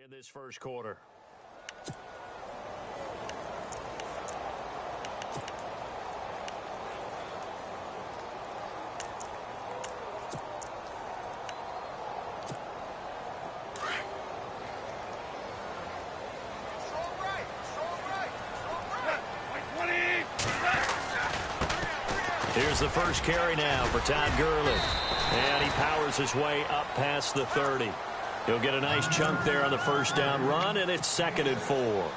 in this first quarter. Here's the first carry now for Todd Gurley. And he powers his way up past the 30. He'll get a nice chunk there on the first down run, and it's 2nd and 4.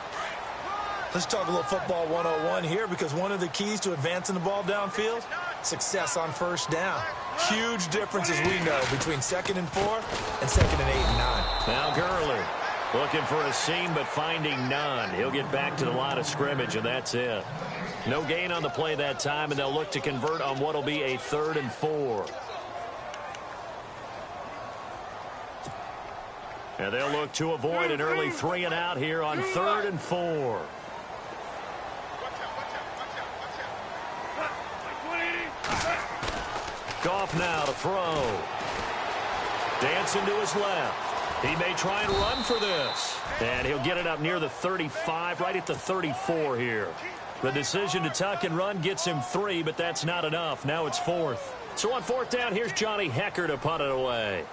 Let's talk a little football 101 here, because one of the keys to advancing the ball downfield, success on first down. Huge difference, as we know, between 2nd and 4 and 2nd and 8 and 9. Now Gurley looking for a seam, but finding none. He'll get back to the line of scrimmage, and that's it. No gain on the play that time, and they'll look to convert on what will be a 3rd and 4. And they'll look to avoid an early 3 and out here on 3rd and 4. Goff now to throw. Dancing to his left. He may try and run for this. And he'll get it up near the 35, right at the 34 here. The decision to tuck and run gets him 3, but that's not enough. Now it's 4th. So on 4th down, here's Johnny Hekker to punt it away.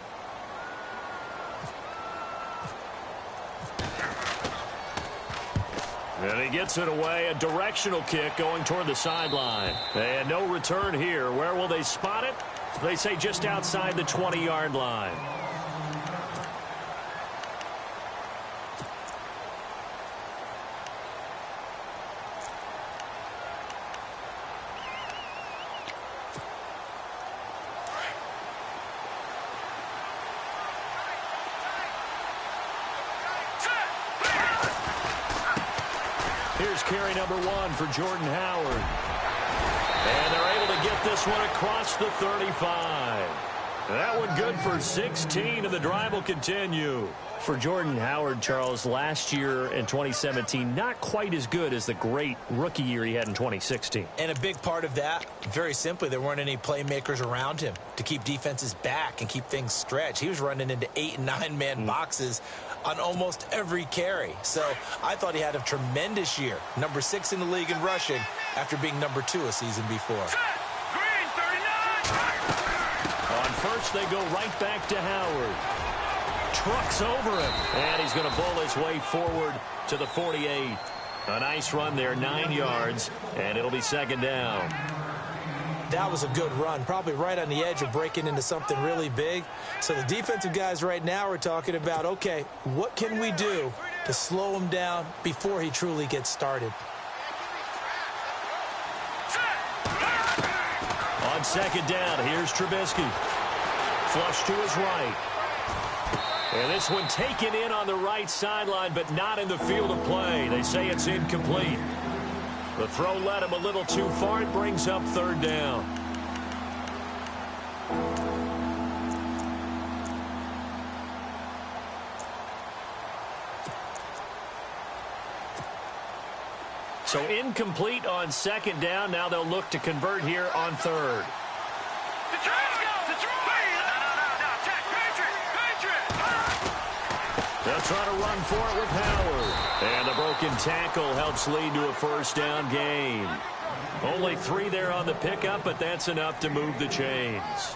And he gets it away, a directional kick going toward the sideline. And no return here. Where will they spot it? They say just outside the 20-yard line. Here's carry number 1 for Jordan Howard. And they're able to get this one across the 35. That one good for 16, and the drive will continue. For Jordan Howard, Charles, last year in 2017, not quite as good as the great rookie year he had in 2016. And a big part of that, very simply, there weren't any playmakers around him to keep defenses back and keep things stretched. He was running into 8- and 9-man boxes on almost every carry. So I thought he had a tremendous year. Number 6 in the league in rushing after being number 2 a season before. On first, they go right back to Howard. Trucks over him. And he's going to bowl his way forward to the 48. A nice run there, 9 yards, and it'll be 2nd down. That was a good run, probably right on the edge of breaking into something really big. So the defensive guys right now are talking about, okay, what can we do to slow him down before he truly gets started? On 2nd down, here's Trubisky. Flush to his right. And this one taken in on the right sideline, but not in the field of play. They say it's incomplete. The throw led him a little too far. It brings up 3rd down. So incomplete on 2nd down. Now they'll look to convert here on 3rd. They'll try to run for it with Howard. And the broken tackle helps lead to a 1st down gain. Only 3 there on the pickup, but that's enough to move the chains.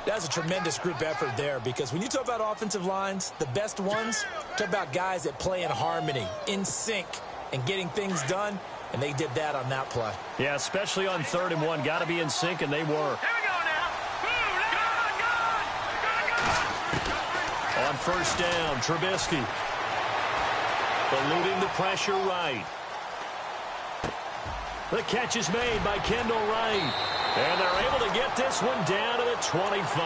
That's a tremendous group effort there, because when you talk about offensive lines, the best ones, talk about guys that play in harmony, in sync, and getting things done, and they did that on that play. Yeah, especially on 3rd and 1. Got to be in sync, and they were. On 1st down, Trubisky. Eluding the pressure right. The catch is made by Kendall Wright. And they're able to get this one down to the 25.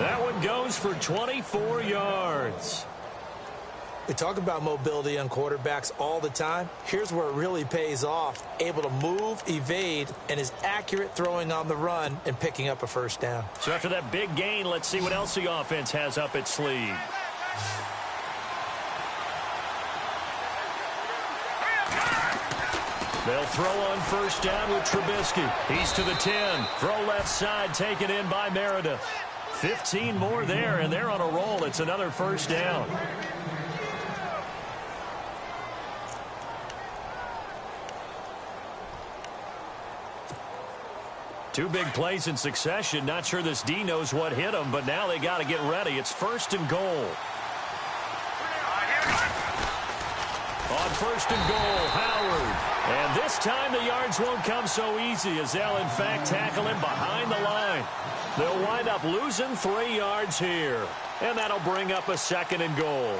That one goes for 24 yards. We talk about mobility on quarterbacks all the time. Here's where it really pays off. Able to move, evade, and is accurate throwing on the run and picking up a 1st down. So after that big gain, let's see what else the offense has up its sleeve. They'll throw on 1st down with Trubisky. He's to the 10. Throw left side taken in by Meredith. 15 more there, and they're on a roll. It's another first down. Two big plays in succession. Not sure this D knows what hit him, but now they got to get ready. It's first and goal. On first and goal, Howard. And this time the yards won't come so easy as they'll, in fact, tackle him behind the line. They'll wind up losing 3 yards here. And that'll bring up a second and goal.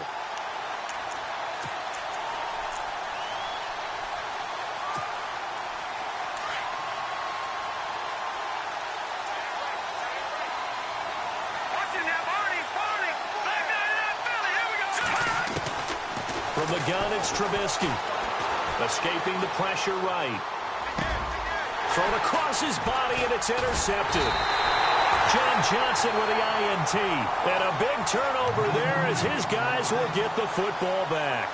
From the gun, it's Trubisky. Escaping the pressure right. Thrown across his body, and it's intercepted. John Johnson with the INT. And a big turnover there as his guys will get the football back.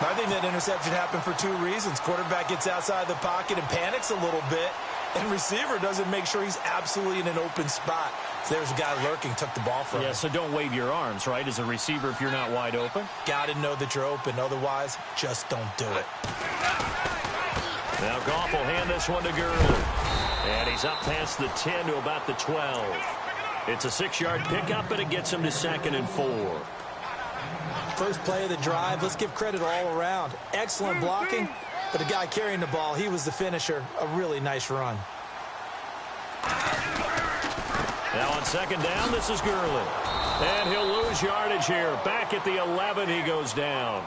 I think that interception happened for 2 reasons. Quarterback gets outside the pocket and panics a little bit. And receiver doesn't make sure he's absolutely in an open spot. So there's a guy lurking, took the ball from him. Yeah, so don't wave your arms, right, as a receiver if you're not wide open. Got to know that you're open. Otherwise, just don't do it. Now Goff will hand this one to Gurley. And he's up past the 10 to about the 12. It's a 6-yard pickup, and it gets him to 2nd and 4. First play of the drive, let's give credit all around. Excellent blocking, but the guy carrying the ball, he was the finisher. A really nice run. Now on 2nd down, this is Gurley. And he'll lose yardage here. Back at the 11, he goes down.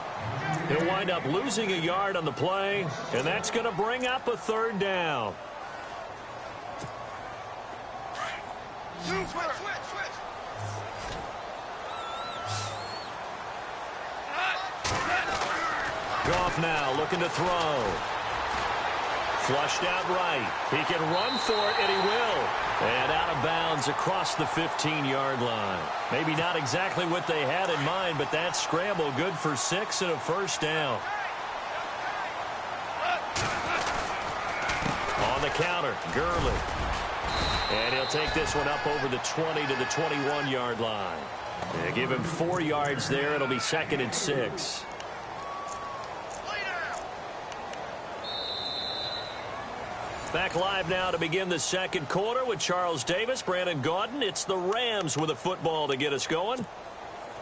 He'll wind up losing a yard on the play, and that's going to bring up a 3rd down. Goff now looking to throw. Flushed out right. He can run for it, and he will. And out of bounds across the 15-yard line. Maybe not exactly what they had in mind, but that scramble good for 6 and a first down. On the counter, Gurley. And he'll take this one up over the 20 to the 21-yard line. They give him 4 yards there. It'll be 2nd and 6. Back live now to begin the 2nd quarter with Charles Davis, Brandon Gaudin. It's the Rams with a football to get us going.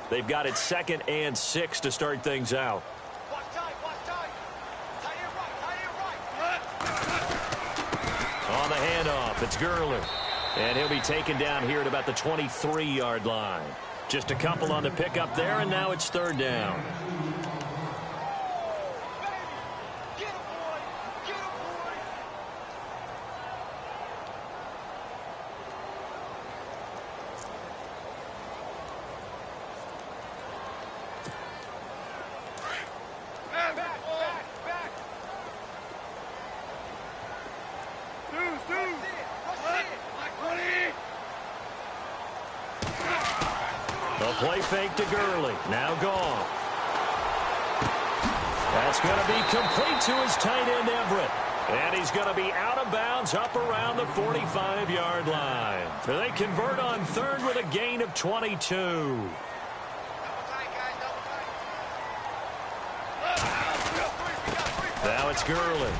They've got it 2nd and 6 to start things out. On the handoff, it's Gurley. And he'll be taken down here at about the 23-yard line. Just a couple on the pickup there, and now it's 3rd down. Play fake to Gurley. Now Goff. That's going to be complete to his tight end, Everett. And he's going to be out of bounds up around the 45-yard line. They convert on 3rd with a gain of 22. Now it's Gurley.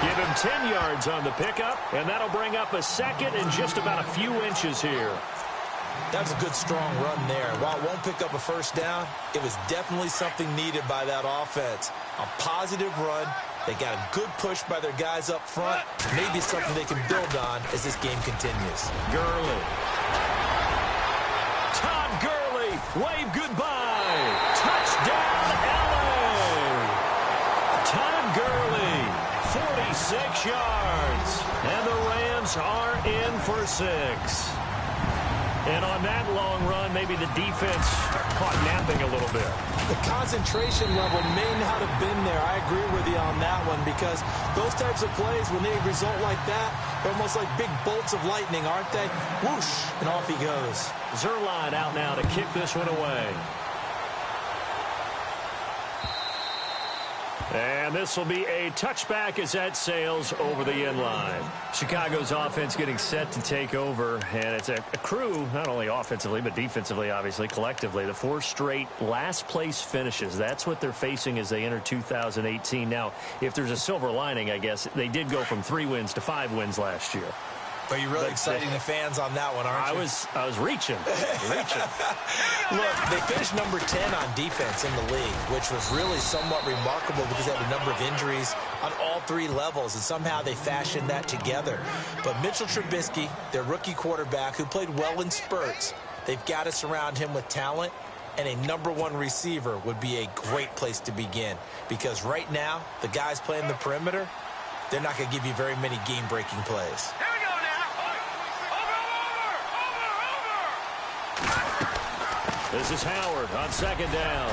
Give him 10 yards on the pickup, and that'll bring up a 2nd and just about a few inches here. That was a good, strong run there. While it won't pick up a first down, it was definitely something needed by that offense. A positive run. They got a good push by their guys up front. Maybe it's something they can build on as this game continues. Gurley. Todd Gurley. Wave goodbye. Touchdown, LA. Todd Gurley. 46 yards. And the Rams are in for 6. And on that long run, maybe the defense caught napping a little bit. The concentration level may not have been there. I agree with you on that one because those types of plays, when they result like that, they're almost like big bolts of lightning, aren't they? Whoosh, and off he goes. Zerline out now to kick this one away. And this will be a touchback as that sails over the end line. Chicago's offense getting set to take over, and it's a crew, not only offensively, but defensively, obviously, collectively. The 4 straight last-place finishes. That's what they're facing as they enter 2018. Now, if there's a silver lining, I guess, they did go from 3 wins to 5 wins last year. Are you really exciting the fans on that one, aren't you? I was reaching. Look, they finished number 10 on defense in the league, which was really somewhat remarkable because they had a number of injuries on all 3 levels, and somehow they fashioned that together. But Mitchell Trubisky, their rookie quarterback, who played well in spurts, they've got to surround him with talent, and a number 1 receiver would be a great place to begin. Because right now, the guys playing the perimeter, they're not going to give you very many game-breaking plays. This is Howard on second down.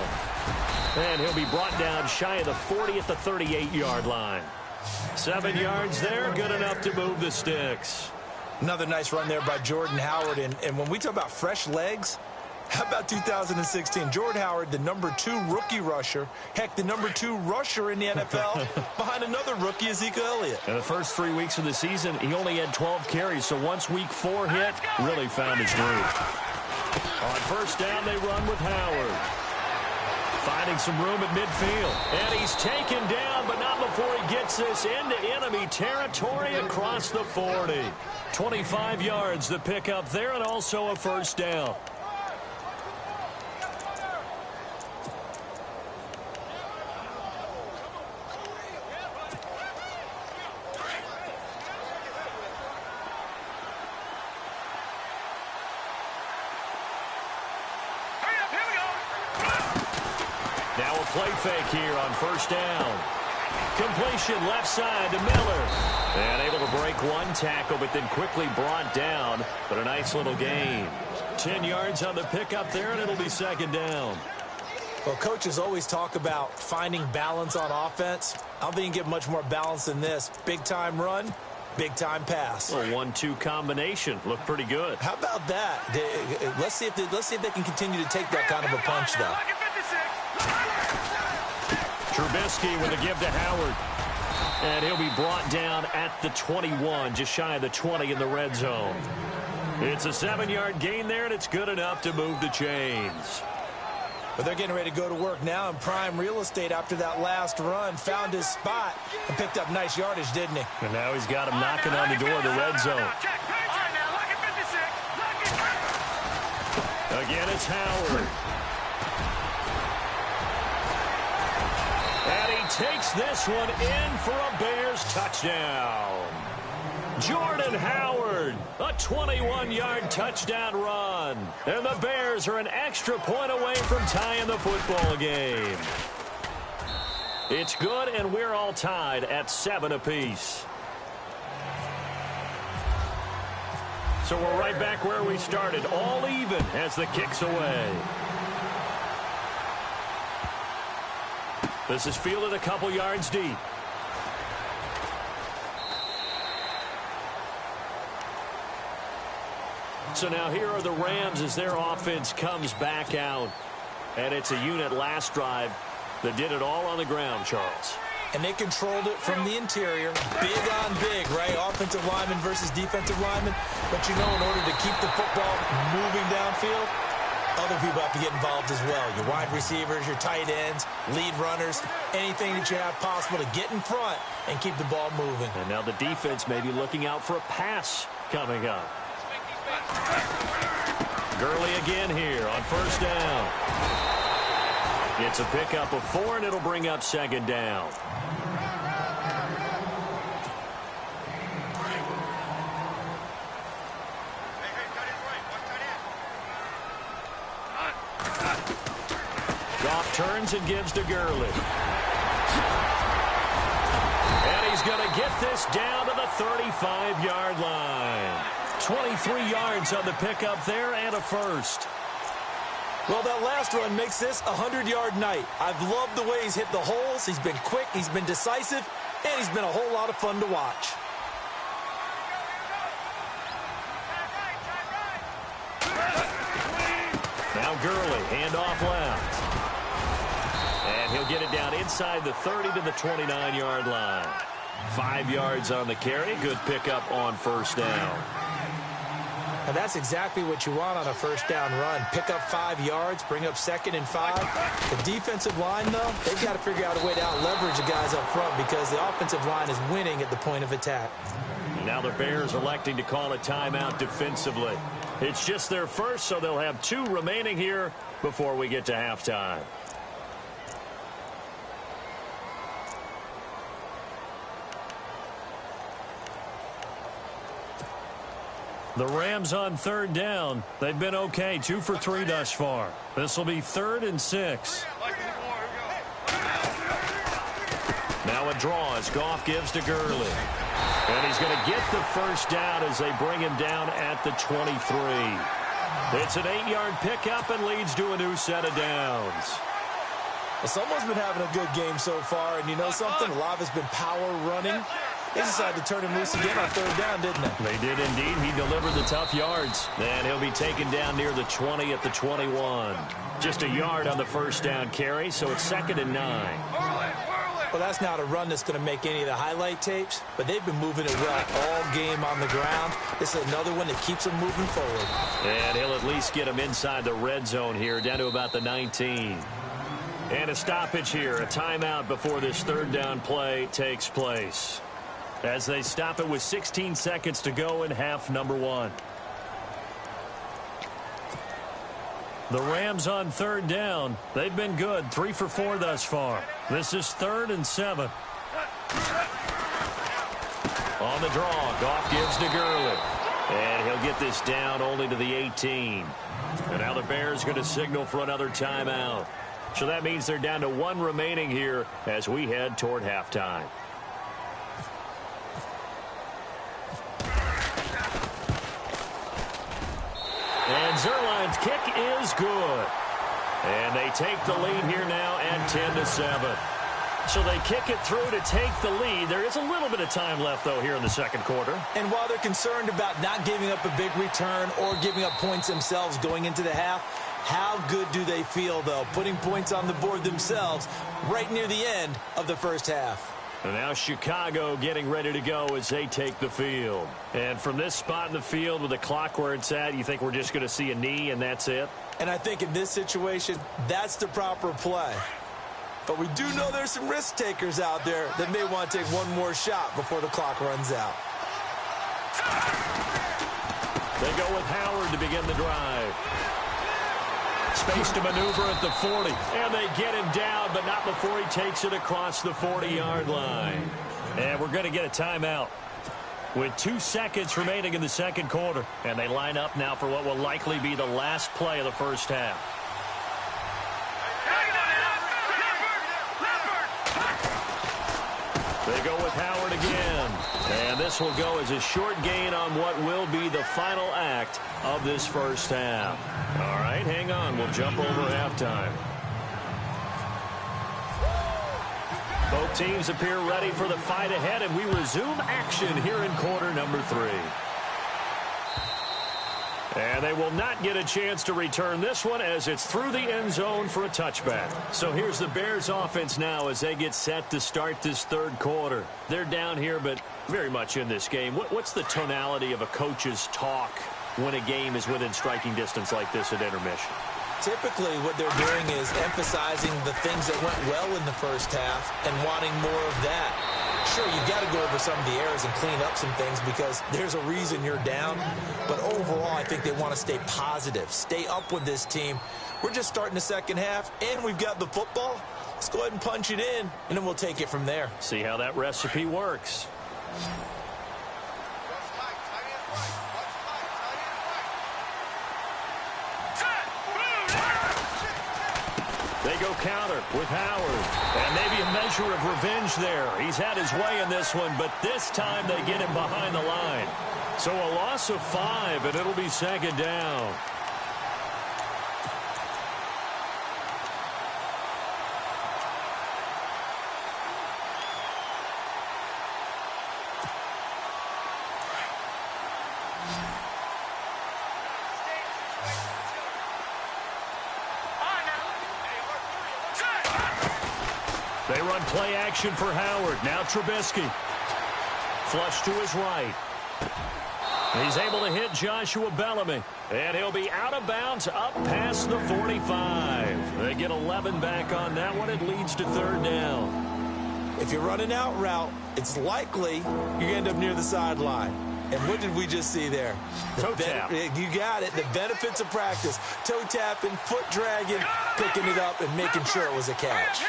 And he'll be brought down shy of the 40 at the 38-yard line. 7 yards there, good enough to move the sticks. Another nice run there by Jordan Howard. And when we talk about fresh legs, how about 2016? Jordan Howard, the number 2 rookie rusher. Heck, the number 2 rusher in the NFL behind another rookie, Ezekiel Elliott. In the first 3 weeks of the season, he only had 12 carries. So once week 4 hit, really found his groove. On first down, they run with Howard. Finding some room at midfield. And he's taken down, but not before he gets this into enemy territory across the 40. 25 yards the pickup there, and also a first down. Now a play fake here on first down. Completion left side to Miller. And able to break 1 tackle, but then quickly brought down. But a nice little gain. 10 yards on the pickup there, and it'll be second down. Well, coaches always talk about finding balance on offense. I don't think you can get much more balance than this. Big-time run, big-time pass. A 1-2 combination. Looked pretty good. How about that? Let's see if they can continue to take that kind of a punch, though. Trubisky with a give to Howard. And he'll be brought down at the 21, just shy of the 20 in the red zone. It's a 7-yard gain there, and it's good enough to move the chains. But they're getting ready to go to work now in prime real estate after that last run. Found his spot and picked up nice yardage, didn't he? And now he's got him knocking on the door of the red zone. Again, it's Howard. And he takes this one in for a Bears touchdown. Jordan Howard, a 21-yard touchdown run. And the Bears are an extra point away from tying the football game. It's good, and we're all tied at 7 apiece. So we're right back where we started, all even as the kick's away. This is fielded a couple yards deep. So now here are the Rams as their offense comes back out. And it's a unit last drive that did it all on the ground, Charles. And they controlled it from the interior. Big on big, right? Offensive lineman versus defensive lineman. But you know, in order to keep the football moving downfield, other people have to get involved as well. Your wide receivers, your tight ends, lead runners, anything that you have possible to get in front and keep the ball moving. And now the defense may be looking out for a pass coming up. Gurley again here on first down. It's a pickup of 4, and it'll bring up second down. Goff turns and gives to Gurley. And he's going to get this down to the 35-yard line. 23 yards on the pickup there and a first. Well, that last run makes this a 100-yard night. I've loved the way he's hit the holes. He's been quick, he's been decisive, and he's been a whole lot of fun to watch. Now Gurley, handoff left. And And he'll get it down inside the 30 to the 29-yard line. 5 yards on the carry. Good pickup on first down. And that's exactly what you want on a first down run. Pick up 5 yards, bring up 2nd and 5. The defensive line, though, they've got to figure out a way to out-leverage the guys up front because the offensive line is winning at the point of attack. Now the Bears electing to call a timeout defensively. It's just their first, so they'll have 2 remaining here before we get to halftime. The Rams on third down. They've been okay, 2 for 3 thus far. This will be 3rd and 6. Now a draw as Goff gives to Gurley. And he's going to get the first down as they bring him down at the 23. It's an 8-yard pickup and leads to a new set of downs. Well, someone's been having a good game so far, and you know something? A lot of it's been power running. They decided to turn him loose again on third down, didn't they? They did indeed. He delivered the tough yards. And he'll be taken down near the 20 at the 21. Just a yard on the first down carry, so it's 2nd and 9. Well, that's not a run that's going to make any of the highlight tapes, but they've been moving it well all game on the ground. This is another one that keeps them moving forward. And he'll at least get them inside the red zone here, down to about the 19. And a stoppage here, a timeout before this third down play takes place, as they stop it with 16 seconds to go in half number 1. The Rams on third down. They've been good, 3 for 4 thus far. This is 3rd and 7. On the draw, Goff gives to Gurley. And he'll get this down only to the 18. And now the Bears going to signal for another timeout. So that means they're down to 1 remaining here as we head toward halftime. And Zerline's kick is good. And they take the lead here now at 10-7. So they kick it through to take the lead. There is a little bit of time left, though, here in the second quarter. And while they're concerned about not giving up a big return or giving up points themselves going into the half, how good do they feel, though, putting points on the board themselves right near the end of the first half? And now Chicago getting ready to go as they take the field. And from this spot in the field with the clock where it's at, you think we're just going to see a knee and that's it? And I think in this situation, that's the proper play. But we do know there's some risk takers out there that may want to take one more shot before the clock runs out. They go with Howard to begin the drive. Space to maneuver at the 40. And they get him down, but not before he takes it across the 40-yard line. And we're going to get a timeout with 2 seconds remaining in the second quarter. And they line up now for what will likely be the last play of the first half. They go with Howard again. And this will go as a short gain on what will be the final act of this first half. All right, hang on. We'll jump over halftime. Both teams appear ready for the fight ahead, and we resume action here in quarter number 3. And they will not get a chance to return this one as it's through the end zone for a touchback. So here's the Bears offense now as they get set to start this third quarter. They're down here, but very much in this game. What's the tonality of a coach's talk when a game is within striking distance like this at intermission? Typically, what they're doing is emphasizing the things that went well in the first half and wanting more of that. Sure, you've got to go over some of the errors and clean up some things because there's a reason you're down. But overall, I think they want to stay positive, stay up with this team. We're just starting the second half, and we've got the football. Let's go ahead and punch it in, and then we'll take it from there. See how that recipe works. They go counter with Howard. And maybe a measure of revenge there. He's had his way in this one, but this time they get him behind the line. So a loss of 5, and it'll be second down. They run play action for Howard. Now Trubisky. Flush to his right. He's able to hit Joshua Bellamy. And he'll be out of bounds up past the 45. They get 11 back on that one. It leads to third down. If you're running out route, it's likely you end up near the sideline. And what did we just see there? Toe tap. You got it. The benefits of practice. Toe tapping, foot dragging, picking it up, and making sure it was a catch.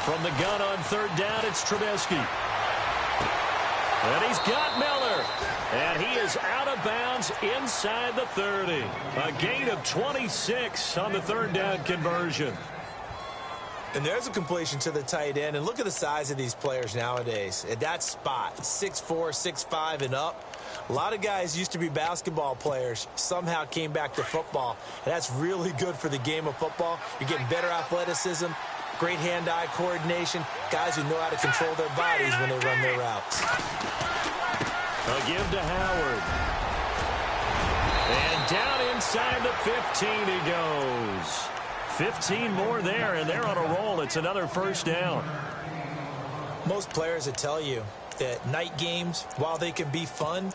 From the gun on third down, it's Trubisky. And he's got Miller. And he is out of bounds inside the 30. A gain of 26 on the third down conversion. And there's a completion to the tight end. And look at the size of these players nowadays. At that spot, 6'4", 6'5", and up. A lot of guys used to be basketball players, somehow came back to football. And that's really good for the game of football. You're getting better athleticism, great hand-eye coordination, guys who know how to control their bodies when they run their routes. A give to Howard. And down inside the 15 he goes. 15 more there, and they're on a roll. It's another first down. Most players would tell you that night games, while they can be fun,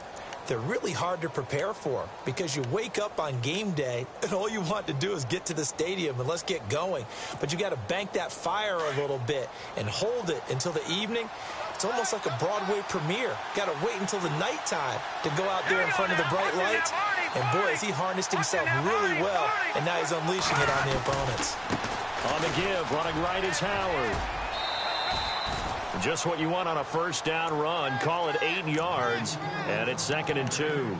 they're really hard to prepare for because you wake up on game day and all you want to do is get to the stadium and let's get going. But you got to bank that fire a little bit and hold it until the evening. It's almost like a Broadway premiere. Got to wait until the nighttime to go out there in front of the bright lights. And boy, has he harnessed himself really well, and now he's unleashing it on the opponents. On the give, running right is Howard. Just what you want on a first down run. Call it 8 yards, and it's 2nd and 2.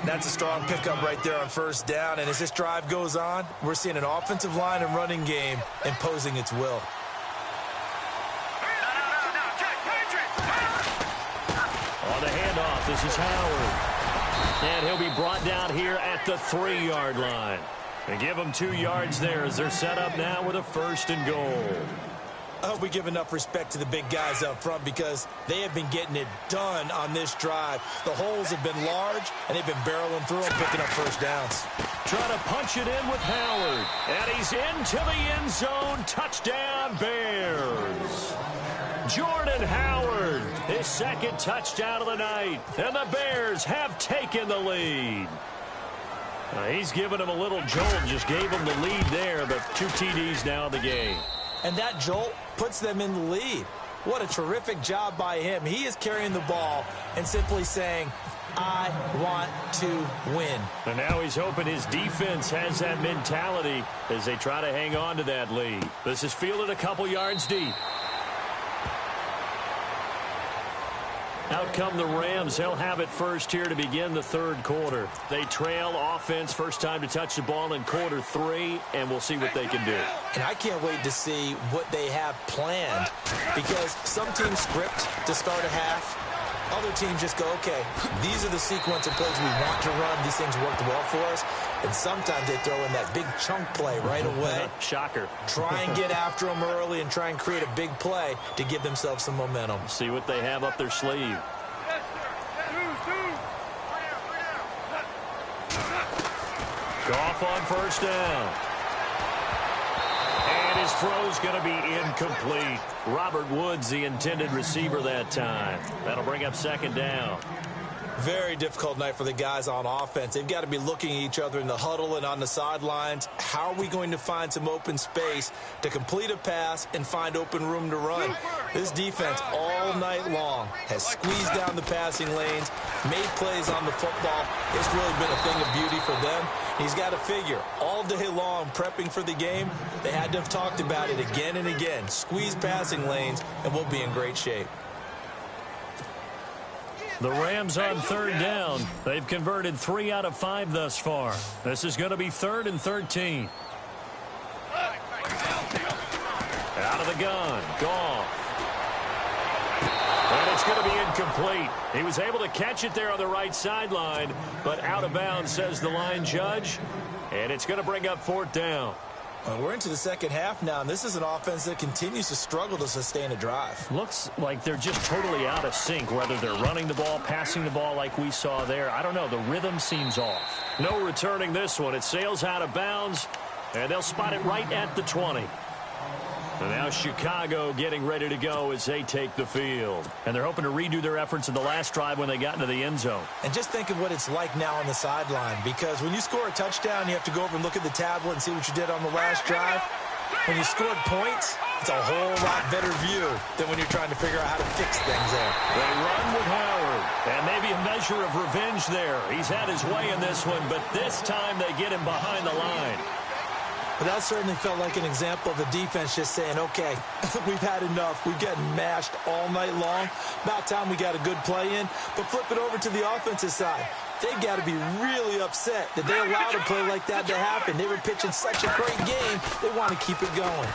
That's a strong pickup right there on first down, and as this drive goes on, we're seeing an offensive line and running game imposing its will. On the handoff, this is Howard. And he'll be brought down here at the 3-yard line. They give him 2 yards there as they're set up now with a 1st and goal. I hope we give enough respect to the big guys up front because they have been getting it done on this drive. The holes have been large, and they've been barreling through them, picking up first downs. Trying to punch it in with Howard. And he's into the end zone. Touchdown, Bears. Jordan Howard, his 2nd touchdown of the night. And the Bears have taken the lead. He's given him a little jolt, just gave him the lead there, but 2 TDs now in the game. And that jolt puts them in the lead. What a terrific job by him. He is carrying the ball and simply saying, I want to win. And now he's hoping his defense has that mentality as they try to hang on to that lead. This is fielded a couple yards deep. Out come the Rams. They'll have it first here to begin the 3rd quarter. They trail offense, first time to touch the ball in quarter 3, and we'll see what they can do. And I can't wait to see what they have planned because some teams script to start a half. Other teams just go, okay, these are the sequence of plays we want to run. These things worked well for us. And sometimes they throw in that big chunk play right away. Shocker. Try and get after them early and try and create a big play to give themselves some momentum. See what they have up their sleeve. Goff on first down. And his throw's going to be incomplete. Robert Woods, the intended receiver that time. That'll bring up 2nd down. Very difficult night for the guys on offense. They've got to be looking at each other in the huddle and on the sidelines. How are we going to find some open space to complete a pass and find open room to run? This defense all night long has squeezed down the passing lanes, made plays on the football. It's really been a thing of beauty for them. He's got to figure all day long prepping for the game, they had to have talked about it again and again. Squeeze passing lanes and we'll be in great shape. The Rams on 3rd down. They've converted 3 out of 5 thus far. This is going to be 3rd and 13. Out of the gun. Goff. And it's going to be incomplete. He was able to catch it there on the right sideline, but out of bounds, says the line judge. And it's going to bring up 4th down. Well, we're into the 2nd half now, and this is an offense that continues to struggle to sustain a drive. Looks like they're just totally out of sync, whether they're running the ball, passing the ball like we saw there. I don't know. The rhythm seems off. No returning this one. It sails out of bounds, and they'll spot it right at the 20. And now Chicago getting ready to go as they take the field. And they're hoping to redo their efforts in the last drive when they got into the end zone. And just think of what it's like now on the sideline, because when you score a touchdown, you have to go over and look at the tablet and see what you did on the last drive. When you scored points, it's a whole lot better view than when you're trying to figure out how to fix things there. They run with Howard, and maybe a measure of revenge there. He's had his way in this one, but this time they get him behind the line. But that certainly felt like an example of the defense just saying, okay, we've had enough. We've gotten mashed all night long. About time we got a good play in. But flip it over to the offensive side. They've got to be really upset that they allowed a play like that to happen. They were pitching such a great game, they want to keep it going.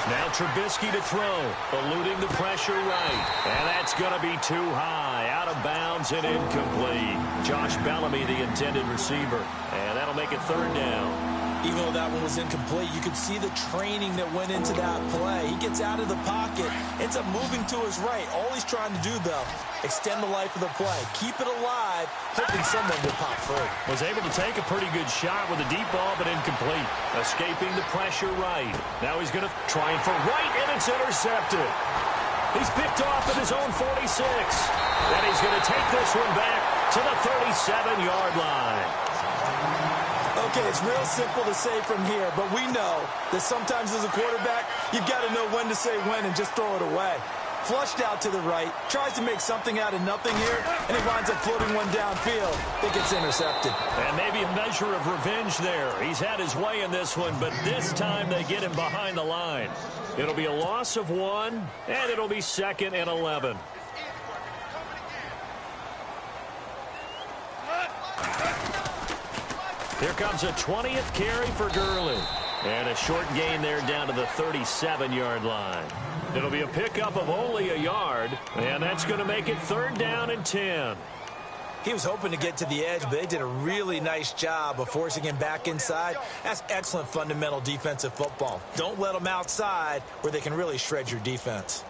Now Trubisky to throw, eluding the pressure right. And that's going to be too high, out of bounds and incomplete. Josh Bellamy, the intended receiver. And that'll make it third down. Even though that one was incomplete, you could see the training that went into that play. He gets out of the pocket, ends up moving to his right. All he's trying to do, though, extend the life of the play. Keep it alive, hoping someone will pop free. Was able to take a pretty good shot with a deep ball, but incomplete. Escaping the pressure right. Now he's going to try for right, and it's intercepted. He's picked off at his own 46. And he's going to take this one back to the 37-yard line. Okay, it's real simple to say from here, but we know that sometimes as a quarterback, you've got to know when to say when and just throw it away. Flushed out to the right, tries to make something out of nothing here, and he winds up floating one downfield. It gets intercepted. And maybe a measure of revenge there. He's had his way in this one, but this time they get him behind the line. It'll be a loss of 1, and it'll be 2nd and 11. Here comes a 20th carry for Gurley. And a short gain there down to the 37-yard line. It'll be a pickup of only a yard, and that's going to make it 3rd down and 10. He was hoping to get to the edge, but they did a really nice job of forcing him back inside. That's excellent fundamental defensive football. Don't let them outside where they can really shred your defense.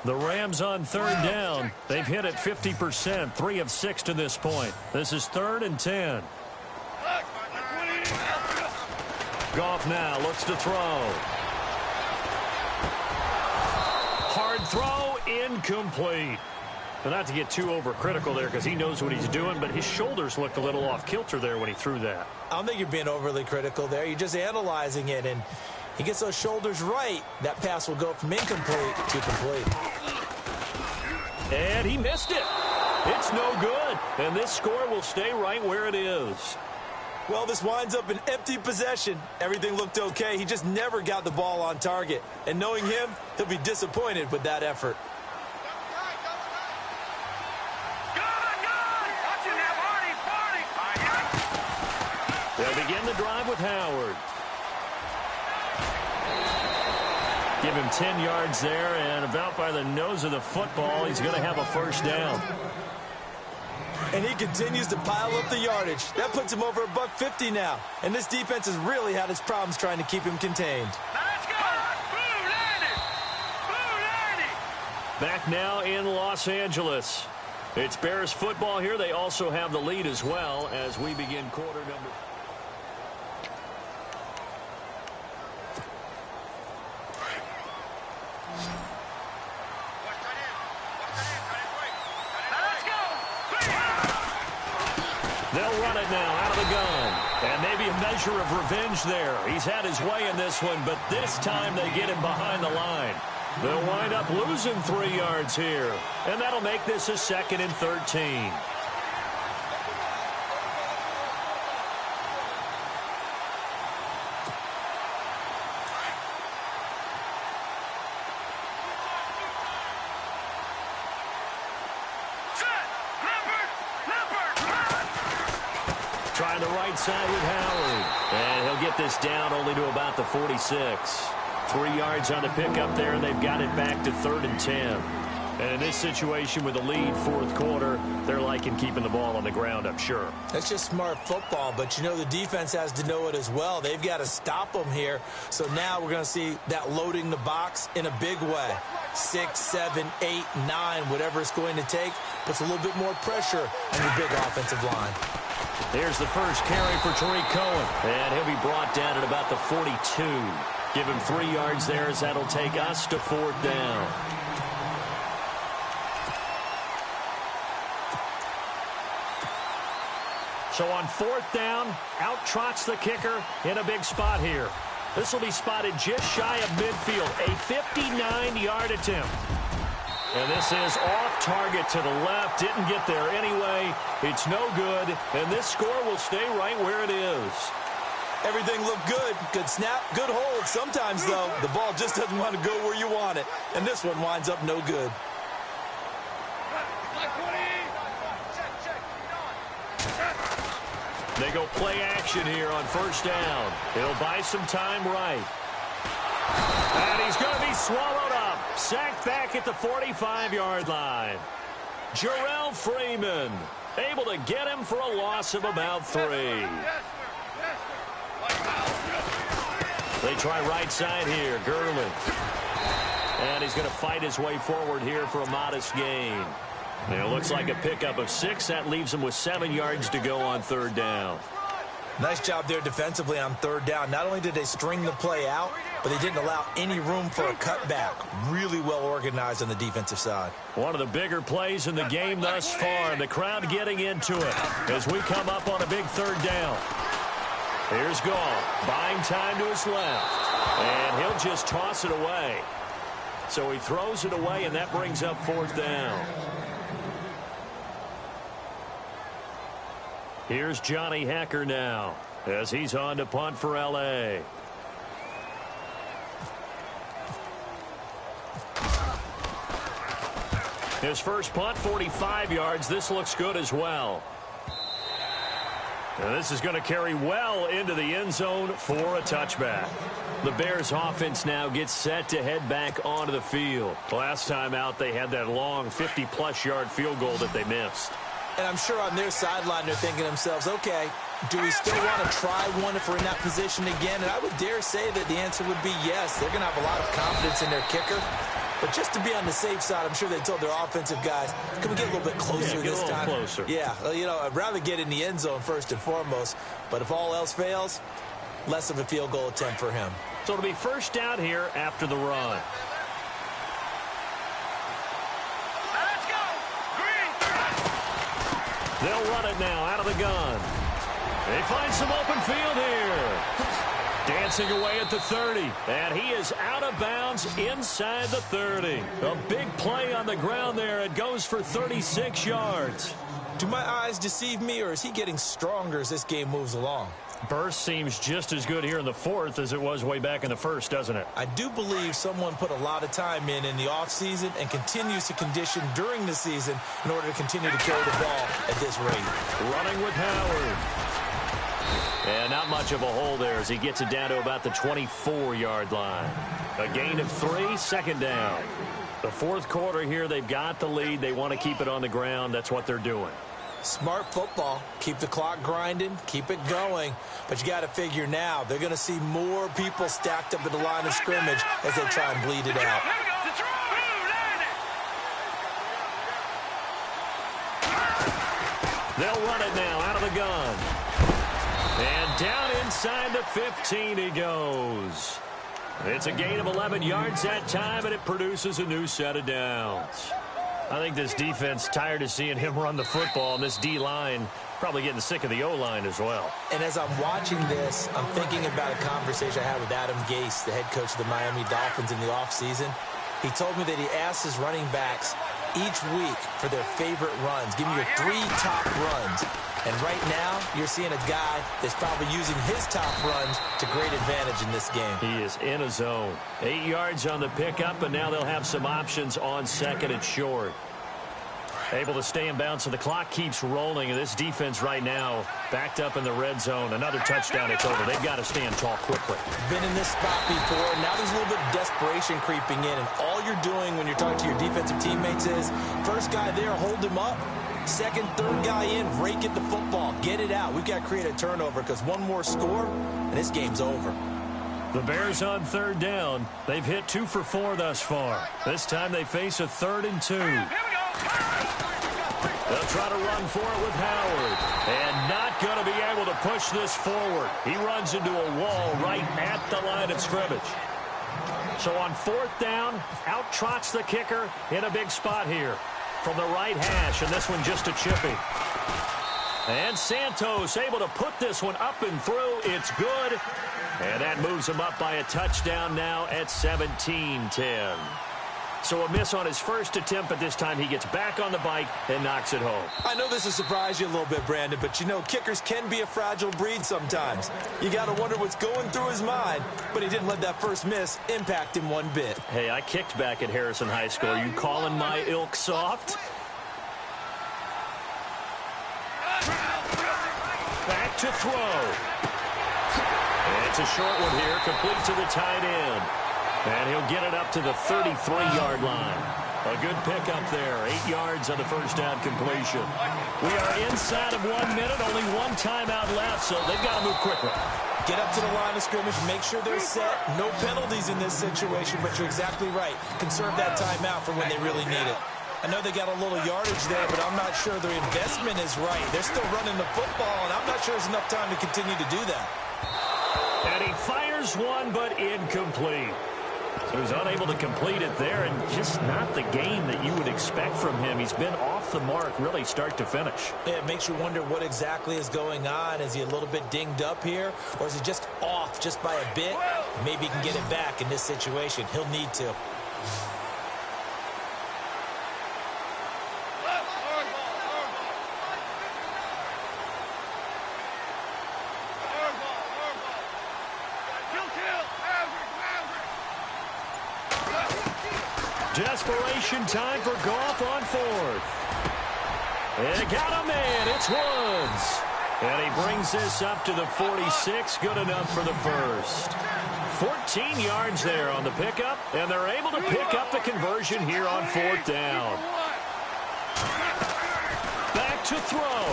The Rams on 3rd down. They've hit it 50%, 3 of 6 to this point. This is 3rd and 10. Goff now looks to throw. Hard throw, incomplete. Well, not to get too overcritical there because he knows what he's doing, but his shoulders looked a little off kilter there when he threw that. I don't think you're being overly critical there. You're just analyzing it, and he gets those shoulders right. That pass will go from incomplete to complete. And he missed it. It's no good. And this score will stay right where it is. Well, this winds up an empty possession. Everything looked okay. He just never got the ball on target. And knowing him, he'll be disappointed with that effort. They'll begin the drive with Howard. Give him 10 yards there, and about by the nose of the football, he's going to have a 1st down. And he continues to pile up the yardage. That puts him over $150 now. And this defense has really had its problems trying to keep him contained. Let's go! Blue Lanny! Blue Lanny! Back now in Los Angeles. It's Bears football here. They also have the lead as well as we begin quarter number. They'll run it now out of the gun. And maybe a measure of revenge there. He's had his way in this one, but this time they get him behind the line. They'll wind up losing 3 yards here. And that'll make this a 2nd and 13. Trying the right side with Howard. And he'll get this down only to about the 46. 3 yards on the pickup there, and they've got it back to 3rd and 10. And in this situation with the lead 4th quarter, they're liking keeping the ball on the ground, I'm sure. That's just smart football, but you know the defense has to know it as well. They've got to stop them here. So now we're going to see that loading the box in a big way. 6, 7, 8, 9, whatever it's going to take, puts a little bit more pressure on your big offensive line. Here's the first carry for Tariq Cohen, and he'll be brought down at about the 42. Give him 3 yards there as that'll take us to 4th down. So on 4th down, out trots the kicker in a big spot here. This will be spotted just shy of midfield, a 59-yard attempt. And this is off target to the left. Didn't get there anyway. It's no good. And this score will stay right where it is. Everything looked good. Good snap, good hold. Sometimes, though, the ball just doesn't want to go where you want it. And this one winds up no good. They go play action here on 1st down. It'll buy some time right. And he's going to be swallowed up. Sacked back at the 45-yard line. Jarrell Freeman able to get him for a loss of about 3. They try right side here. Gurley. And he's going to fight his way forward here for a modest gain. And it looks like a pickup of 6. That leaves him with 7 yards to go on 3rd down. Nice job there defensively on 3rd down. Not only did they string the play out, but they didn't allow any room for a cutback. Really well organized on the defensive side. One of the bigger plays in the game thus far. The crowd getting into it as we come up on a big 3rd down. Here's Gall, buying time to his left. And he'll just toss it away. So he throws it away, and that brings up 4th down. Here's Johnny Hacker now as he's on to punt for L.A. His first punt, 45 yards. This looks good as well. And this is going to carry well into the end zone for a touchback. The Bears offense now gets set to head back onto the field. Last time out, they had that long 50-plus yard field goal that they missed. And I'm sure on their sideline they're thinking to themselves, okay, do we still want to try one if we're in that position again? And I would dare say that the answer would be yes. They're going to have a lot of confidence in their kicker. But just to be on the safe side, I'm sure they told their offensive guys, can we get a little bit closer this time? Closer. Yeah, you know, I'd rather get in the end zone first and foremost. But if all else fails, less of a field goal attempt for him. So it'll be 1st down here after the run. They'll run it now out of the gun. They find some open field here. Dancing away at the 30. And he is out of bounds inside the 30. A big play on the ground there. It goes for 36 yards. Do my eyes deceive me, or is he getting stronger as this game moves along? Burst seems just as good here in the 4th as it was way back in the 1st, doesn't it? I do believe someone put a lot of time in the offseason and continues to condition during the season in order to continue to carry the ball at this rate. Running with Howard. And not much of a hole there as he gets it down to about the 24-yard line. A gain of 3, 2nd down. The 4th quarter here, they've got the lead. They want to keep it on the ground. That's what they're doing. Smart football. Keep the clock grinding. Keep it going. But you got to figure now, they're going to see more people stacked up at the line of scrimmage as they try and bleed it out. They'll run it now out of the gun. And down inside the 15 he goes. It's a gain of 11 yards that time, and it produces a new set of downs. I think this defense tired of seeing him run the football, and this D-line probably getting sick of the O-line as well. And as I'm watching this, I'm thinking about a conversation I had with Adam Gase, the head coach of the Miami Dolphins in the offseason. He told me that he asked his running backs each week for their favorite runs. Give me your 3 top runs. And right now, you're seeing a guy that's probably using his top runs to great advantage in this game. He is in a zone. 8 yards on the pickup, and now they'll have some options on 2nd and short. Able to stay in bounds, so the clock keeps rolling. And this defense right now backed up in the red zone. Another touchdown, it's over. They've got to stand tall quickly. Been in this spot before. Now there's a little bit of desperation creeping in. And all you're doing when you're talking to your defensive teammates is, first guy there, hold him up. Second, third guy in, rake at the football. Get it out. We've got to create a turnover because one more score, and this game's over. The Bears on 3rd down. They've hit 2 for 4 thus far. This time they face a 3rd and 2. They'll try to run for it with Howard. And not going to be able to push this forward. He runs into a wall right at the line of scrimmage. So on 4th down, out trots the kicker in a big spot here from the right hash, and this one just a chippy. And Santos able to put this one up and through. It's good. And that moves him up by a touchdown now at 17-10. So a miss on his first attempt, but this time he gets back on the bike and knocks it home. I know this will surprise you a little bit, Brandon, but you know kickers can be a fragile breed sometimes. You got to wonder what's going through his mind, but he didn't let that first miss impact him one bit. Hey, I kicked back at Harrison High School. Are you calling my ilk soft? Back to throw. And it's a short one here, complete to the tight end. And he'll get it up to the 33-yard line. A good pickup there. 8 yards on the first down completion. We are inside of 1 minute. Only one timeout left, so they've got to move quickly. Get up to the line of scrimmage. Make sure they're set. No penalties in this situation, but you're exactly right. Conserve that timeout for when they really need it. I know they got a little yardage there, but I'm not sure their investment is right. They're still running the football, and I'm not sure there's enough time to continue to do that. And he fires one, but incomplete. So he's unable to complete it there, and just not the game that you would expect from him. He's been off the mark really start to finish. Yeah, it makes you wonder what exactly is going on. Is he a little bit dinged up here, or is he just off just by a bit? Maybe he can get it back in this situation. He'll need to. Desperation time for Goff on 4th. And got a man. It's Woods. And he brings this up to the 46. Good enough for the first. 14 yards there on the pickup. And they're able to pick up the conversion here on 4th down. Back to throw.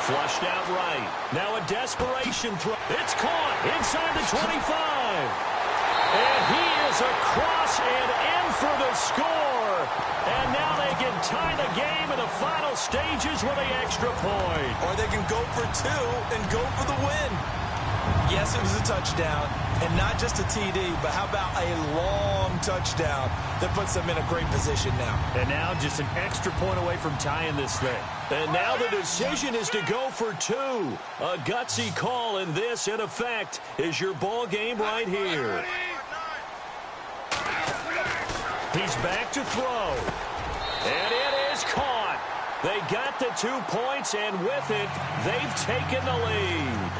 Flushed out right. Now a desperation throw. It's caught inside the 25. And he is across and in for the score. And now they can tie the game in the final stages with an extra point. Or they can go for 2 and go for the win. Yes, it was a touchdown. And not just a TD, but how about a long touchdown that puts them in a great position now. And now just an extra point away from tying this thing. And now the decision is to go for 2. A gutsy call, and this, in effect, is your ball game right here. He's back to throw. And it is caught. They got the 2 points, and with it, they've taken the lead.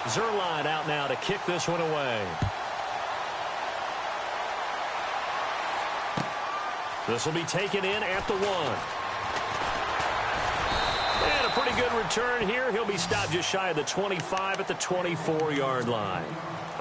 Zerline out now to kick this one away. This will be taken in at the 1. And a pretty good return here. He'll be stopped just shy of the 25 at the 24-yard line.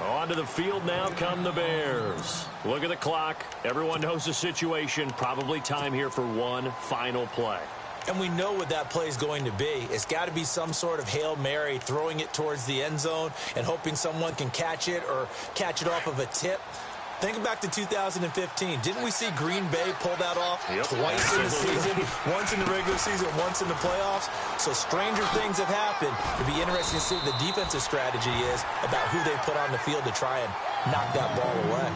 Onto the field now come the Bears. Look at the clock. Everyone knows the situation. Probably time here for one final play. And we know what that play is going to be. It's got to be some sort of Hail Mary, throwing it towards the end zone and hoping someone can catch it or catch it off of a tip. Think back to 2015. Didn't we see Green Bay pull that off twice in the season? Once in the regular season, once in the playoffs. So stranger things have happened. It'll be interesting to see what the defensive strategy is about who they put on the field to try and knock that ball away.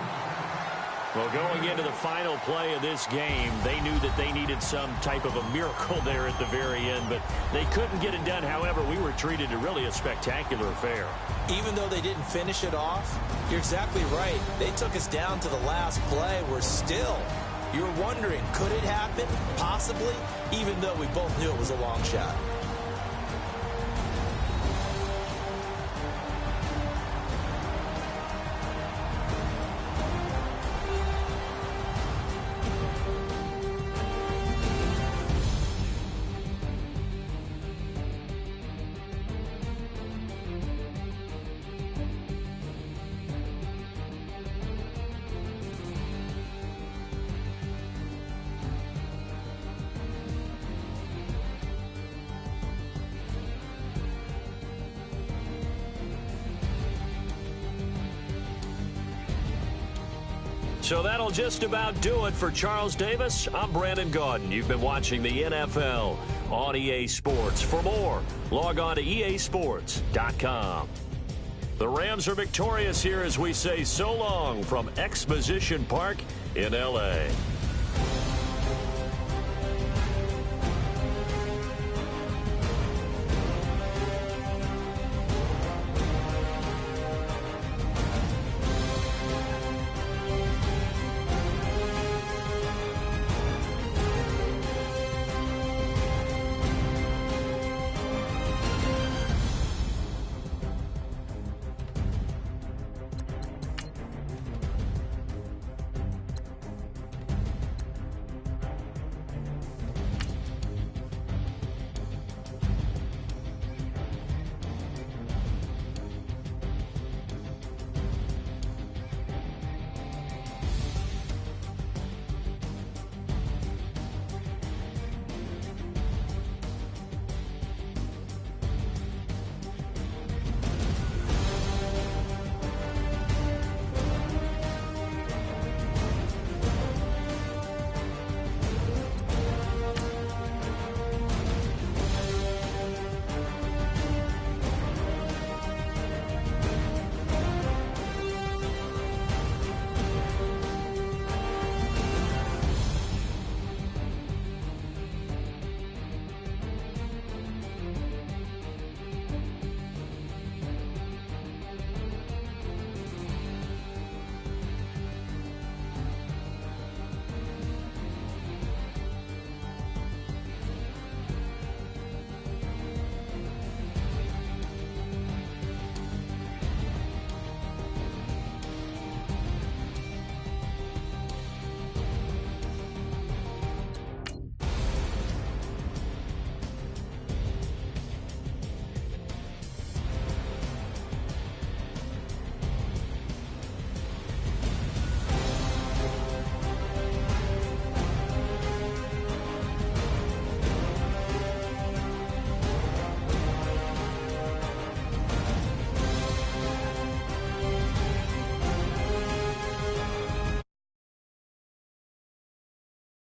Well, going into the final play of this game, they knew that they needed some type of a miracle there at the very end, but they couldn't get it done. However, we were treated to really a spectacular affair. Even though they didn't finish it off, you're exactly right. They took us down to the last play. We're still, you're wondering, could it happen? Possibly, even though we both knew it was a long shot. So that'll just about do it for Charles Davis. I'm Brandon Gaudin. You've been watching the NFL on EA Sports. For more, log on to easports.com. The Rams are victorious here as we say so long from Exposition Park in L.A.